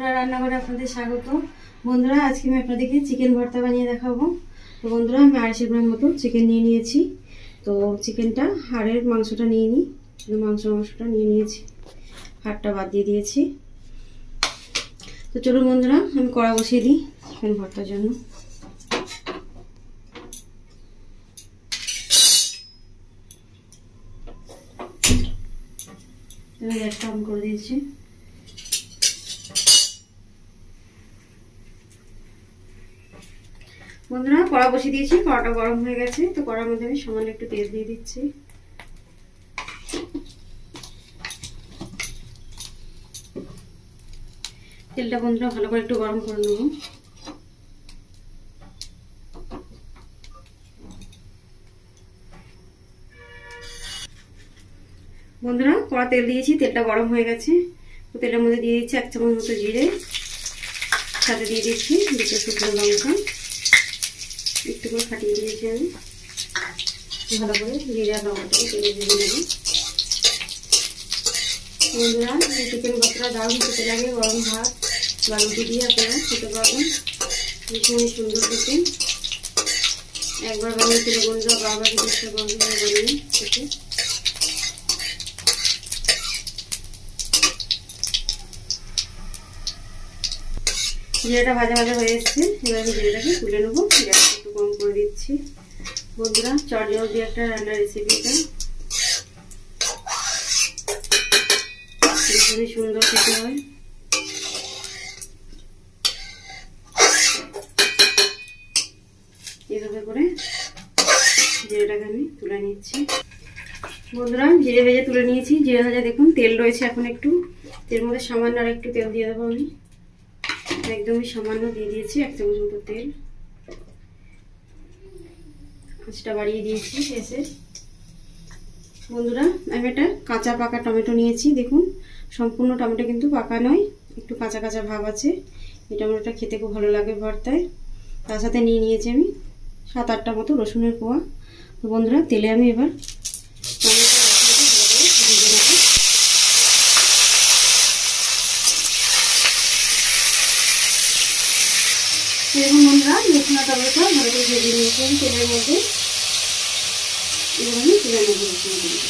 Supra রান্নাঘরে আপনাদের স্বাগত। বন্ধুরা, আজকে আমি আপনাদেরকে চিকেন ভর্তা বানিয়ে দেখাবো। তো বন্ধুরা, আমি 250 গ্রাম মতো চিকেন নিয়ে নিয়েছি। তো চিকেনটা হাড়ের মাংসটা নিয়ে নিই, শুধু মাংসটা নিয়ে নিয়েছি, হাড়টা বাদ দিয়ে দিয়েছি। তো চলুন বন্ধুরা, আমি কড়া বসিয়ে দিই চিকেন ভর্তার জন্য। গ্যাসটা অন করে দিয়েছি। বন্ধুরা, কড়া বসিয়ে দিয়েছি, কড়াটা গরম হয়ে গেছে। তো কড়ার মধ্যে আমি সামান্য একটু তেল দিয়ে দিচ্ছি। তেলটা বন্ধুরা ভালো করে একটু গরম করে নেব। বন্ধুরা, কড়া তেল দিয়েছি, তেলটা গরম হয়ে গেছে। তো তেলের মধ্যে দিয়ে দিচ্ছি 1 চামচ মতো জিরে, সাথে দিয়ে দিচ্ছি 2টো শুকনো লঙ্কা, একটু করে ফাটিয়ে দিয়েছি আমি। ভালো করে জিরে আর লঙ্কাটাকে তেলে ভেজে নেব। বন্ধুরা, চিকেন ভর্তাটা দারুণ খেতে লাগে, গরম ভাত বা রুটি দিয়ে আপনারা খেতে পারবেন, ভীষণই সুন্দর খেতে। একবার বানিয়ে তেলে বন্ধুরা বারবার চেষ্টা করবেন বানিয়ে খেতে। জিরাটা ভাজা ভাজা হয়ে এসছে, এবার আমি জিরাটাকে তুলে নেবো। গ্যাসটা একটু কম করে দিচ্ছি। বন্ধুরা, চটজলদি একটা রান্নার রেসিপি, এটা ভীষণই সুন্দর খেতে হয়। এভাবে করে জিরেটাকে আমি তুলে নিচ্ছি। বন্ধুরা, জিরে ভেজে তুলে নিয়েছি। জিরে ভাজা দেখুন তেল রয়েছে এখন একটু, তেল মধ্যে সামান্য আর একটু তেল দিয়ে দেবো আমি। একদমই সামান্য দিয়ে দিয়েছি 1 চামচ মতো তেল। আঁচটা বাড়িয়ে দিয়েছি এসে। বন্ধুরা, আমি একটা কাঁচা পাকা টমেটো নিয়েছি। দেখুন, সম্পূর্ণ টমেটো কিন্তু পাকা নয়, একটু কাঁচা কাঁচা ভাব আছে। এই টমেটোটা খেতে খুব ভালো লাগে ভর্তায়। তার সাথে নিয়ে নিয়েছি আমি 7-8টা মতো রসুনের কোয়া। তো বন্ধুরা, তেলে আমি এবার দেখুন বন্ধুরা, রসুন আর টমেটো ভালো করে ভেজে নিয়েছি তেলের মধ্যে। এবার আমি তুলে নেবো রসুন টমেটো।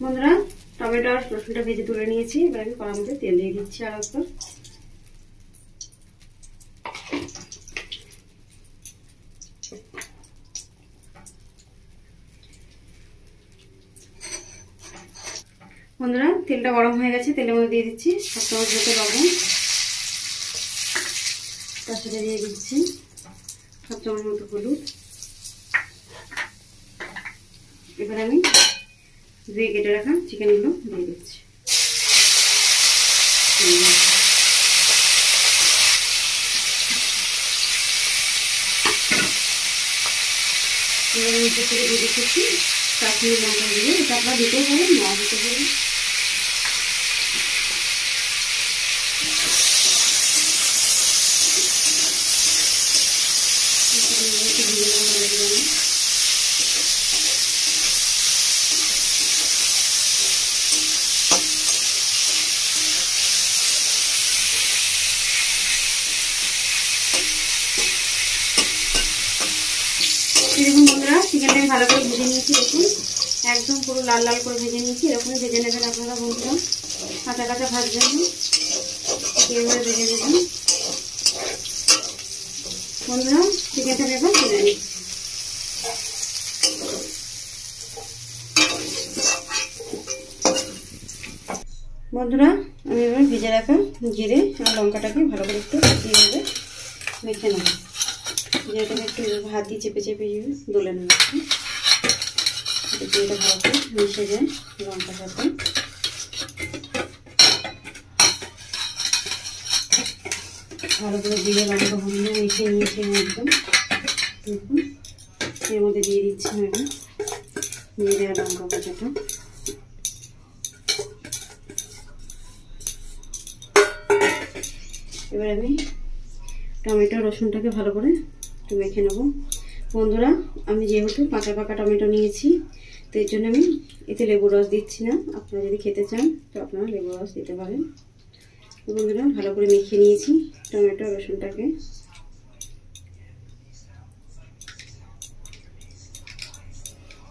বন্ধুরা, টমেটো আর রসুনটা ভেজে তুলে নিয়েছি। এবার আমি কড়ার মধ্যে তেল দিয়ে দিচ্ছি আর একবার। বন্ধুরা, তেলটা গরম হয়ে গেছে, তেলের মধ্যে দিয়ে দিচ্ছি 1 চামচ মতো লবণ, তার সাথে দিয়ে দিচ্ছি 1 চামচ মতো হলুদ। এবার আমি ধুয়ে কেটে রাখা চিকেনগুলো দিয়ে দিচ্ছি। এবার নিচে থেকে দিয়ে দিচ্ছি কাশ্মীরি লঙ্কা দিয়ে, এটা আপনারা দিতেও পারেন, না দিতে পারেন। দেখুন বন্ধুরা, চিকেনটাকে ভালো করে ভেজে নিয়েছি। দেখুন, একদম পুরো লাল লাল করে ভেজে নিয়েছি। এরকমই ভেজে নেবেন আপনারা বন্ধুরা, কাঁচা কাঁচা ভাজবেন না, এইভাবে ভেজে নেবেন। বন্ধুরা, চিকেনটাকে এবার তুলে নিই। বন্ধুরা, আমি এবার ভেজে রাখা জিরে আর লঙ্কাটাকে ভালো করে একটু এইভাবে মেখে নেব। জিরেটাকে একটু হাত দিয়ে চেপে চেপে দলে নেব, জিরেটা ভালো করে মিশে যায় লঙ্কার সাথে। ভালো করে জিরে লঙ্কা হলুদ মিশিয়ে নিয়েছি একদম। দেখুন, এর মধ্যে দিয়ে দিচ্ছি আমি জিরে আর লঙ্কা ভাজাটা। এবার আমি টমেটো রসুনটাকে ভালো করে একটু মেখে নেব। বন্ধুরা আমি যেহেতু কাঁচা পাকা টমেটো নিয়েছি তো এর জন্য আমি এতে লেবু রস দিচ্ছি না। আপনারা যদি খেতে চান তো আপনারা লেবু রস দিতে পারেন। বন্ধুরা ভালো করে মেখে নিয়েছি টমেটো রসুনটাকে।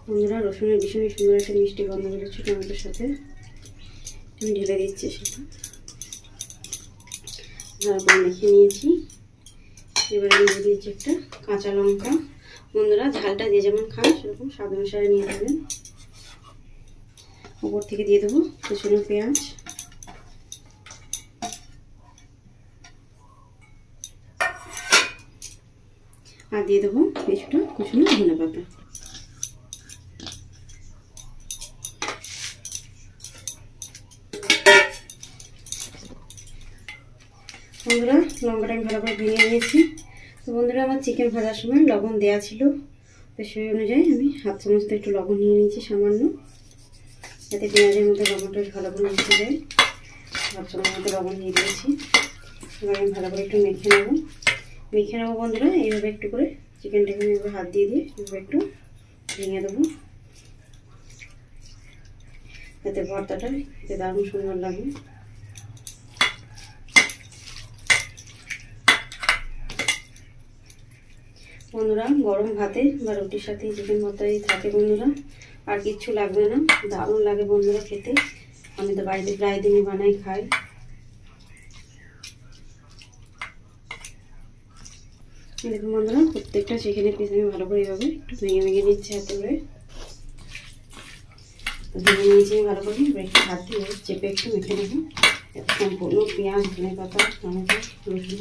বন্ধুরা রসুনের ভীষণ সুন্দর একটা মিষ্টি গন্ধ বেরোচ্ছে টমেটোর সাথে। আমি ঢেলে দিচ্ছি সেটা, ভালো করে মেখে নিয়েছি। এবারে আমি দিয়ে দিচ্ছি একটা কাঁচা লঙ্কা। বন্ধুরা ঝালটা যে যেমন খান সেরকম স্বাদ অনুসারে নিয়ে নেবেন। উপর থেকে দিয়ে দেবো কুচনো পেঁয়াজ, আর দিয়ে দেবো কিছুটা কুচনো ধনে পাতা। বন্ধুরা লঙ্কাটা আমি ভালো করে ভেঙে নিয়েছি। তো বন্ধুরা আমার চিকেন ভাজার সময় লবণ দেওয়া ছিল, তো সেই অনুযায়ী আমি হাফ চামচ একটু লবণ নিয়ে নিয়েছি সামান্য, যাতে পেঁয়াজের মধ্যে লবণটা ভালো করে মিশে যায়। হাফ চামচ মতো লবণ দিয়ে দিয়েছি। এবার আমি ভালো করে একটু মেখে নেবো বন্ধুরা। এইভাবে একটু করে চিকেনটাকে আমি এবার হাত দিয়ে এভাবে একটু ভেঙে দেবো, যাতে ভর্তাটা খেতে দারুণ সুন্দর লাগে। বন্ধুরা গরম ভাতে বা রুটির সাথে চিকেন ভর্তা যদি থাকে বন্ধুরা আর কিচ্ছু লাগবে না, দারুণ লাগে বন্ধুরা খেতে। আমি তো বাড়িতে প্রায় দিনই বানাই খাই। দেখুন বন্ধুরা প্রত্যেকটা চিকেনের পিস আমি ভালো করে এইভাবে একটু ভেঙে নিচ্ছি হাতে করে। ভেঙে নিয়েছি ভালো করে, একটু হাত দিয়ে চেপে একটু মেখে নেবো। সম্পূর্ণ পেঁয়াজ ধনে পাতা টমেটো রসুন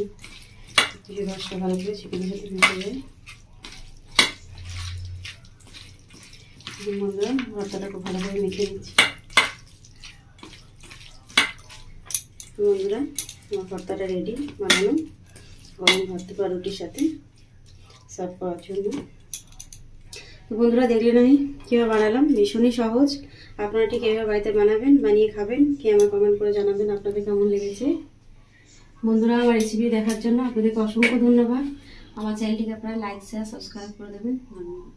কিছু রসটা ভালো করে চিকেনের সাথে মিশে যায়। বন্ধুরা ভর্তাটা খুব ভালো করে মেখে নিচ্ছি। বন্ধুরা আমার ভর্তাটা রেডি বানানো গরম ভাত বা রুটির সাথে সার্ভ করার জন্য। তো বন্ধুরা দেখলেন আমি কীভাবে বানালাম, ভীষণই সহজ। আপনারা ঠিক এইভাবে বাড়িতে বানাবেন, বানিয়ে খাবেন, খেয়ে আমার কমেন্ট করে জানাবেন আপনাদের কেমন লেগেছে। বন্ধুরা আমার রেসিপি দেখার জন্য আপনাদেরকে অসংখ্য ধন্যবাদ। আমার চ্যানেলটিকে আপনারা লাইক শেয়ার সাবস্ক্রাইব করে দেবেন। ধন্যবাদ।